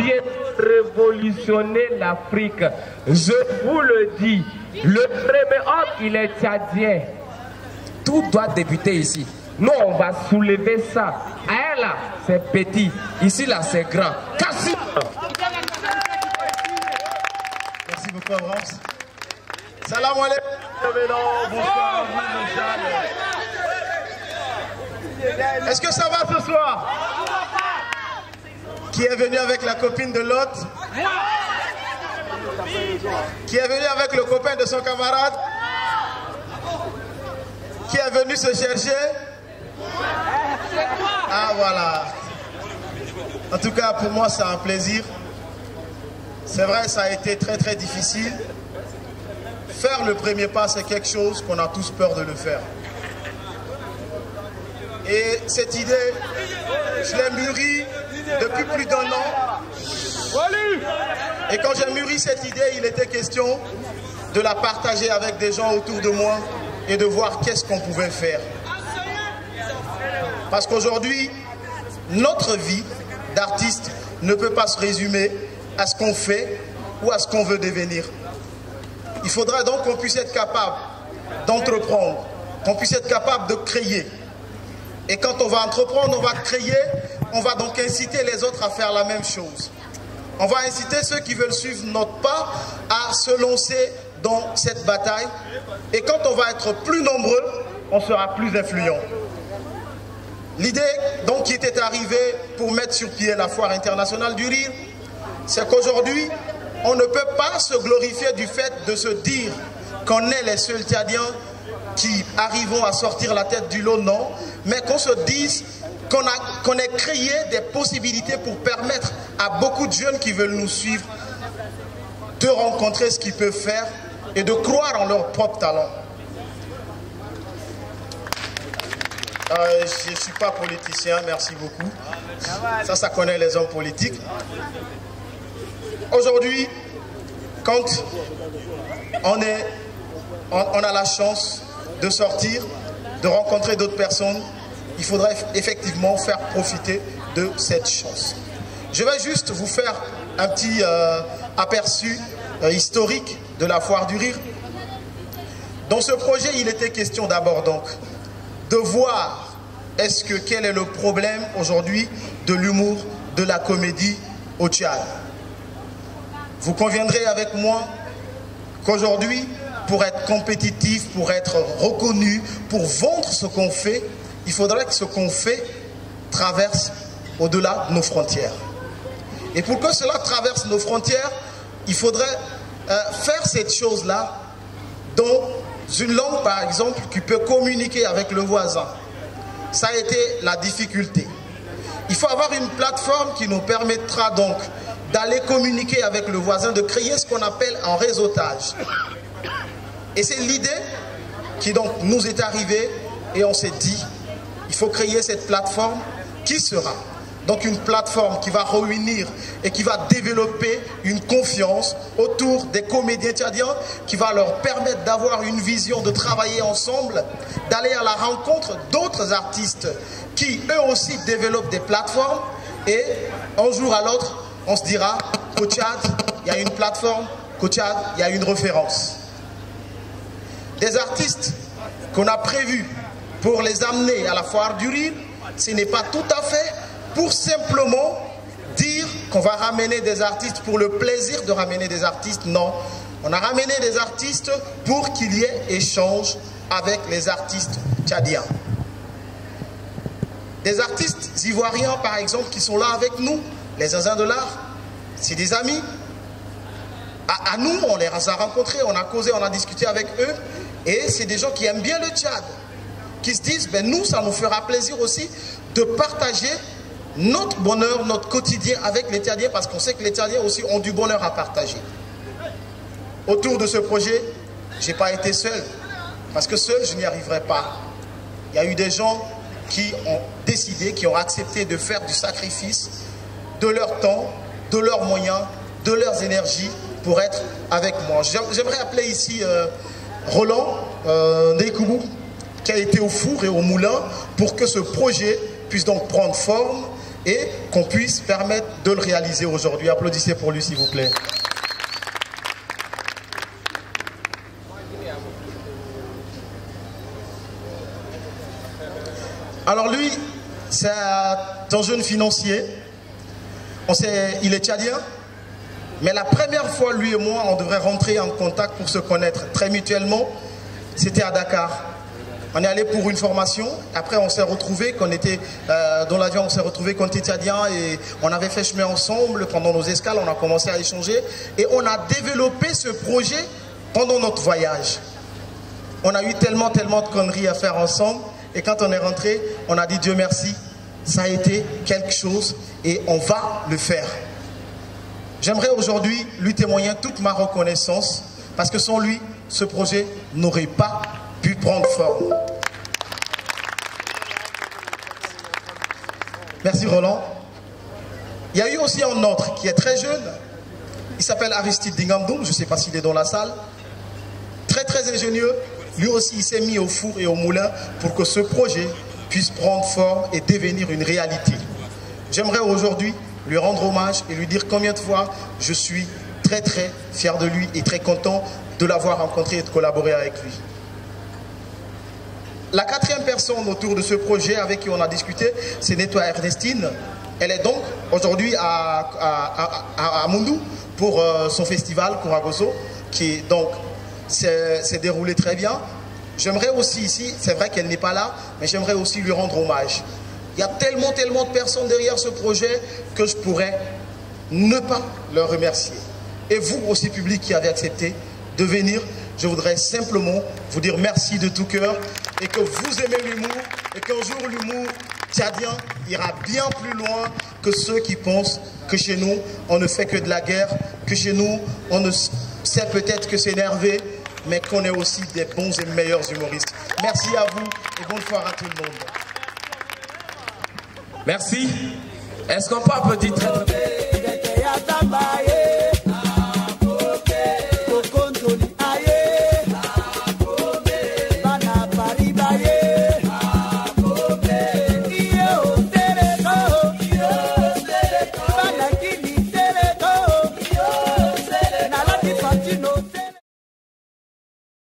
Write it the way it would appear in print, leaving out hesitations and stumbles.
bien révolutionner l'Afrique. Je vous le dis, le premier homme, il est tchadien. Tout doit débuter ici. Nous, on va soulever ça. À elle, là, c'est petit. Ici, là, c'est grand. Kassim. Merci beaucoup, Abrams. Salam alaikum. Bonsoir. Est-ce que ça va ce soir? Qui est venu avec la copine de l'autre? Qui est venu avec le copain de son camarade? Qui est venu se chercher? Ah voilà. En tout cas, pour moi, c'est un plaisir. C'est vrai, ça a été très très difficile. Faire le premier pas, c'est quelque chose qu'on a tous peur de le faire. Et cette idée, je l'ai mûrie depuis plus d'1 an. Et quand j'ai mûri cette idée, il était question de la partager avec des gens autour de moi et de voir qu'est-ce qu'on pouvait faire. Parce qu'aujourd'hui, notre vie d'artiste ne peut pas se résumer à ce qu'on fait ou à ce qu'on veut devenir. Il faudra donc qu'on puisse être capable d'entreprendre, qu'on puisse être capable de créer. Et quand on va entreprendre, on va créer, on va donc inciter les autres à faire la même chose. On va inciter ceux qui veulent suivre notre pas à se lancer dans cette bataille. Et quand on va être plus nombreux, on sera plus influent. L'idée donc qui était arrivée pour mettre sur pied la Foire internationale du rire, c'est qu'aujourd'hui, on ne peut pas se glorifier du fait de se dire qu'on est les seuls Tchadiens qui arrivons à sortir la tête du lot, non, mais qu'on se dise qu'on ait créé des possibilités pour permettre à beaucoup de jeunes qui veulent nous suivre de rencontrer ce qu'ils peuvent faire et de croire en leur propre talent. Je ne suis pas politicien, merci beaucoup. Ça connaît les hommes politiques. Aujourd'hui, quand on a la chance de sortir, de rencontrer d'autres personnes, il faudrait effectivement faire profiter de cette chance. Je vais juste vous faire un petit aperçu historique de la Foire du Rire. Dans ce projet, il était question d'abord donc de voir quel est le problème aujourd'hui de l'humour, de la comédie au Tchad. Vous conviendrez avec moi qu'aujourd'hui, pour être compétitif, pour être reconnu, pour vendre ce qu'on fait, il faudrait que ce qu'on fait traverse au-delà de nos frontières. Et pour que cela traverse nos frontières, il faudrait faire cette chose-là dans une langue, par exemple, qui peut communiquer avec le voisin. Ça a été la difficulté. Il faut avoir une plateforme qui nous permettra donc d'aller communiquer avec le voisin, de créer ce qu'on appelle un réseautage. Et c'est l'idée qui donc nous est arrivée et on s'est dit, il faut créer cette plateforme qui sera donc une plateforme qui va réunir et qui va développer une confiance autour des comédiens tchadiens, qui va leur permettre d'avoir une vision, de travailler ensemble, d'aller à la rencontre d'autres artistes qui eux aussi développent des plateformes, et un jour à l'autre, on se dira qu'au Tchad, il y a une plateforme, qu'au Tchad, il y a une référence. Des artistes qu'on a prévus pour les amener à la Foire du Rire, ce n'est pas tout à fait pour simplement dire qu'on va ramener des artistes pour le plaisir de ramener des artistes. Non, on a ramené des artistes pour qu'il y ait échange avec les artistes tchadiens. Des artistes ivoiriens, par exemple, qui sont là avec nous, les zinzins de l'art, c'est des amis. À nous, on les a rencontrés, on a causé, on a discuté avec eux, et c'est des gens qui aiment bien le Tchad, qui se disent, ben nous, ça nous fera plaisir aussi de partager notre bonheur, notre quotidien avec les Tchadiens, parce qu'on sait que les Tchadiens aussi ont du bonheur à partager. Autour de ce projet, je n'ai pas été seul, parce que seul, je n'y arriverai pas. Il y a eu des gens qui ont décidé, qui ont accepté de faire du sacrifice de leur temps, de leurs moyens, de leurs énergies pour être avec moi. J'aimerais appeler ici Roland Ndeikoubou, qui a été au four et au moulin pour que ce projet puisse donc prendre forme et qu'on puisse permettre de le réaliser aujourd'hui. Applaudissez pour lui s'il vous plaît. Alors lui, c'est un jeune financier. Il est tchadien. Mais la première fois, lui et moi, on devrait rentrer en contact pour se connaître très mutuellement. C'était à Dakar. On est allé pour une formation. Après, on s'est retrouvés, dans l'avion, on s'est retrouvés qu'on était tchadiens et on avait fait chemin ensemble pendant nos escales. On a commencé à échanger et on a développé ce projet pendant notre voyage. On a eu tellement de conneries à faire ensemble. Et quand on est rentré, on a dit Dieu merci, ça a été quelque chose et on va le faire. J'aimerais aujourd'hui lui témoigner toute ma reconnaissance parce que sans lui, ce projet n'aurait pas pu prendre forme. Merci Roland. Il y a eu aussi un autre qui est très jeune. Il s'appelle Aristide Dingamdoum, je ne sais pas s'il est dans la salle. Très ingénieux. Lui aussi, il s'est mis au four et au moulin pour que ce projet puisse prendre forme et devenir une réalité. J'aimerais aujourd'hui lui rendre hommage et lui dire combien de fois je suis très fier de lui et très content de l'avoir rencontré et de collaborer avec lui. La quatrième personne autour de ce projet avec qui on a discuté, c'est Nettoa Ernestine. Elle est donc aujourd'hui à Moundou pour son festival Kouragoso, qui donc s'est déroulé très bien. J'aimerais aussi ici, c'est vrai qu'elle n'est pas là, mais j'aimerais aussi lui rendre hommage. Il y a tellement de personnes derrière ce projet que je pourrais ne pas leur remercier. Et vous aussi, public qui avez accepté de venir, je voudrais simplement vous dire merci de tout cœur et que vous aimez l'humour et qu'un jour l'humour tchadien ira bien plus loin que ceux qui pensent que chez nous, on ne fait que de la guerre, que chez nous, on ne sait peut-être que s'énerver, mais qu'on est aussi des bons et meilleurs humoristes. Merci à vous et bonne foire à tout le monde. Merci. Est-ce qu'on peut applaudir très bien?